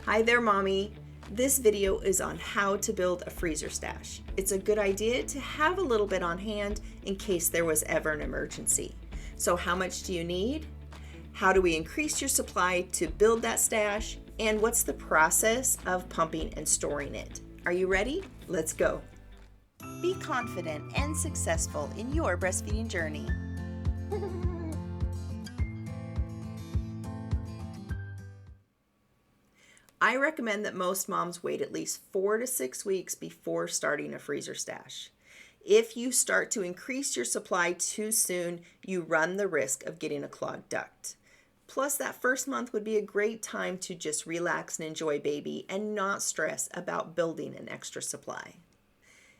Hi there, Mommy. This video is on how to build a freezer stash. It's a good idea to have a little bit on hand in case there was ever an emergency. So how much do you need? How do we increase your supply to build that stash? And what's the process of pumping and storing it? Are you ready? Let's go. Be confident and successful in your breastfeeding journey. I recommend that most moms wait at least 4 to 6 weeks before starting a freezer stash. If you start to increase your supply too soon, you run the risk of getting a clogged duct. Plus, that first month would be a great time to just relax and enjoy baby and not stress about building an extra supply.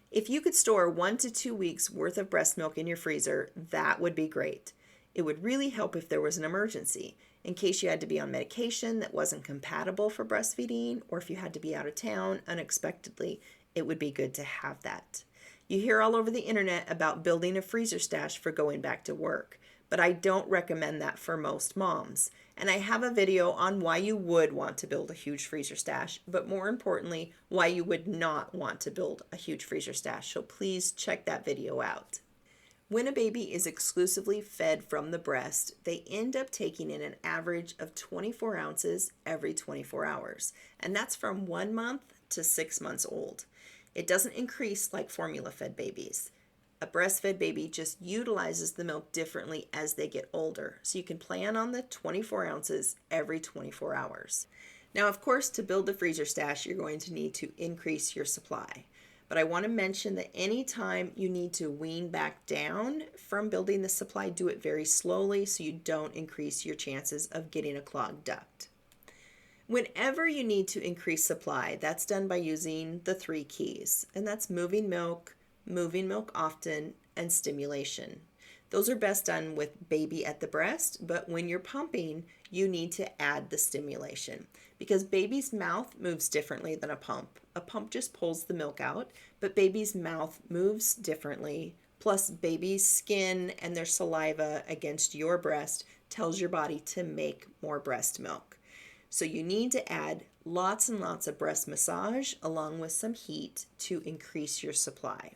If you could store 1 to 2 weeks worth of breast milk in your freezer, that would be great. It would really help if there was an emergency, in case you had to be on medication that wasn't compatible for breastfeeding, or if you had to be out of town unexpectedly, it would be good to have that. You hear all over the internet about building a freezer stash for going back to work, but I don't recommend that for most moms. And I have a video on why you would want to build a huge freezer stash, but more importantly, why you would not want to build a huge freezer stash. So please check that video out. When a baby is exclusively fed from the breast, they end up taking in an average of 24 ounces every 24 hours, and that's from 1 month to 6 months old. It doesn't increase like formula-fed babies. A breastfed baby just utilizes the milk differently as they get older, so you can plan on the 24 ounces every 24 hours. Now, of course, to build the freezer stash, you're going to need to increase your supply. But I want to mention that anytime you need to wean back down from building the supply, do it very slowly so you don't increase your chances of getting a clogged duct. Whenever you need to increase supply, that's done by using the 3 keys, and that's moving milk often, and stimulation. Those are best done with baby at the breast, but when you're pumping, you need to add the stimulation because baby's mouth moves differently than a pump. A pump just pulls the milk out, but baby's mouth moves differently. Plus, baby's skin and their saliva against your breast tells your body to make more breast milk. So you need to add lots and lots of breast massage along with some heat to increase your supply.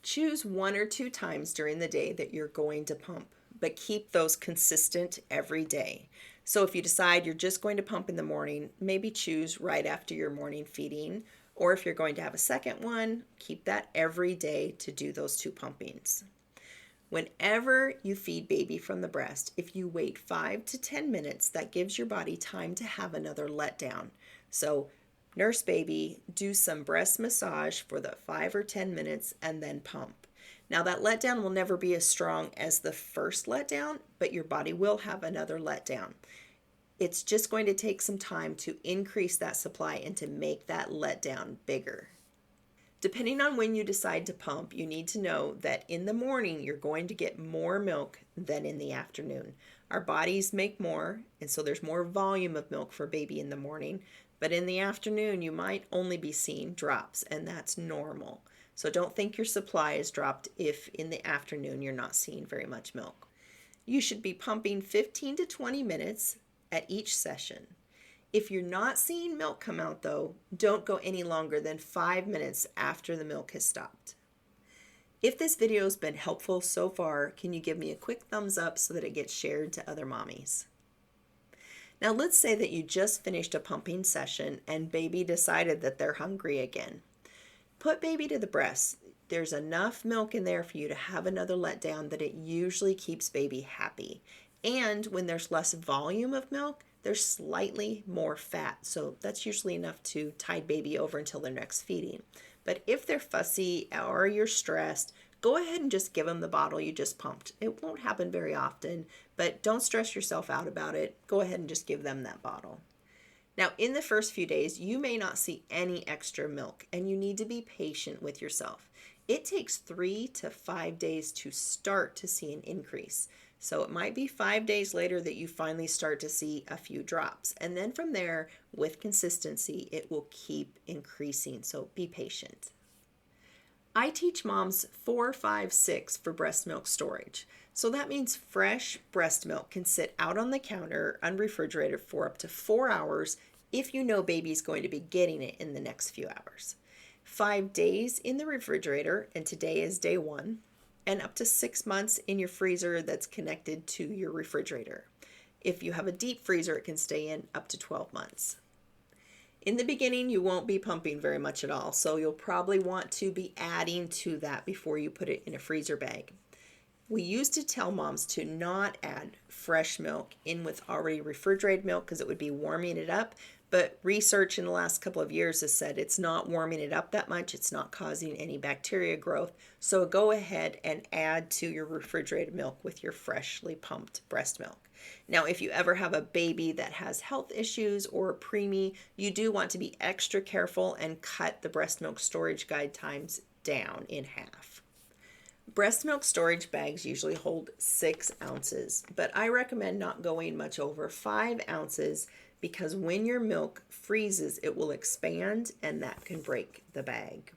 Choose 1 or 2 times during the day that you're going to pump, but keep those consistent every day. So if you decide you're just going to pump in the morning, maybe choose right after your morning feeding, or if you're going to have a second one, keep that every day to do those 2 pumpings. Whenever you feed baby from the breast, if you wait 5 to 10 minutes, that gives your body time to have another letdown. So nurse baby, do some breast massage for the 5 or 10 minutes, and then pump. Now that letdown will never be as strong as the first letdown, but your body will have another letdown. It's just going to take some time to increase that supply and to make that letdown bigger. Depending on when you decide to pump, you need to know that in the morning you're going to get more milk than in the afternoon. Our bodies make more, and so there's more volume of milk for baby in the morning, but in the afternoon you might only be seeing drops, and that's normal. So don't think your supply is dropped if in the afternoon you're not seeing very much milk. You should be pumping 15 to 20 minutes at each session. If you're not seeing milk come out though, don't go any longer than 5 minutes after the milk has stopped. If this video has been helpful so far, can you give me a quick thumbs up so that it gets shared to other mommies? Now let's say that you just finished a pumping session and baby decided that they're hungry again. Put baby to the breast. There's enough milk in there for you to have another letdown that it usually keeps baby happy. And when there's less volume of milk, there's slightly more fat. So that's usually enough to tide baby over until their next feeding. But if they're fussy or you're stressed, go ahead and just give them the bottle you just pumped. It won't happen very often, but don't stress yourself out about it. Go ahead and just give them that bottle. Now, in the first few days, you may not see any extra milk, and you need to be patient with yourself. It takes 3 to 5 days to start to see an increase. So it might be 5 days later that you finally start to see a few drops. And then from there, with consistency, it will keep increasing. So be patient. I teach moms 4, 5, 6 for breast milk storage. So that means fresh breast milk can sit out on the counter unrefrigerated for up to 4 hours if you know baby's going to be getting it in the next few hours. 5 days in the refrigerator, and today is day 1, and up to 6 months in your freezer that's connected to your refrigerator. If you have a deep freezer, it can stay in up to 12 months. In the beginning, you won't be pumping very much at all, so you'll probably want to be adding to that before you put it in a freezer bag. We used to tell moms to not add fresh milk in with already refrigerated milk because it would be warming it up. But research in the last couple of years has said it's not warming it up that much. It's not causing any bacteria growth. So go ahead and add to your refrigerated milk with your freshly pumped breast milk. Now, if you ever have a baby that has health issues or a preemie, you do want to be extra careful and cut the breast milk storage guide times down in half. Breast milk storage bags usually hold 6 ounces, but I recommend not going much over 5 ounces because when your milk freezes, it will expand and that can break the bag.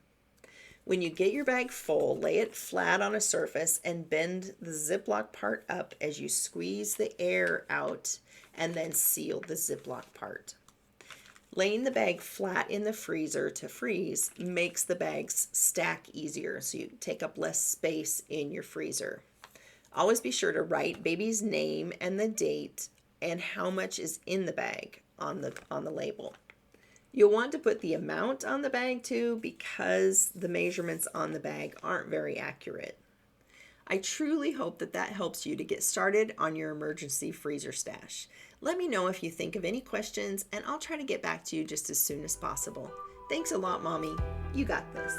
When you get your bag full, lay it flat on a surface and bend the Ziploc part up as you squeeze the air out and then seal the Ziploc part. Laying the bag flat in the freezer to freeze makes the bags stack easier, so you take up less space in your freezer. Always be sure to write baby's name and the date and how much is in the bag on the label. You'll want to put the amount on the bag too because the measurements on the bag aren't very accurate. I truly hope that helps you to get started on your emergency freezer stash. Let me know if you think of any questions and I'll try to get back to you just as soon as possible. Thanks a lot, Mommy. You got this.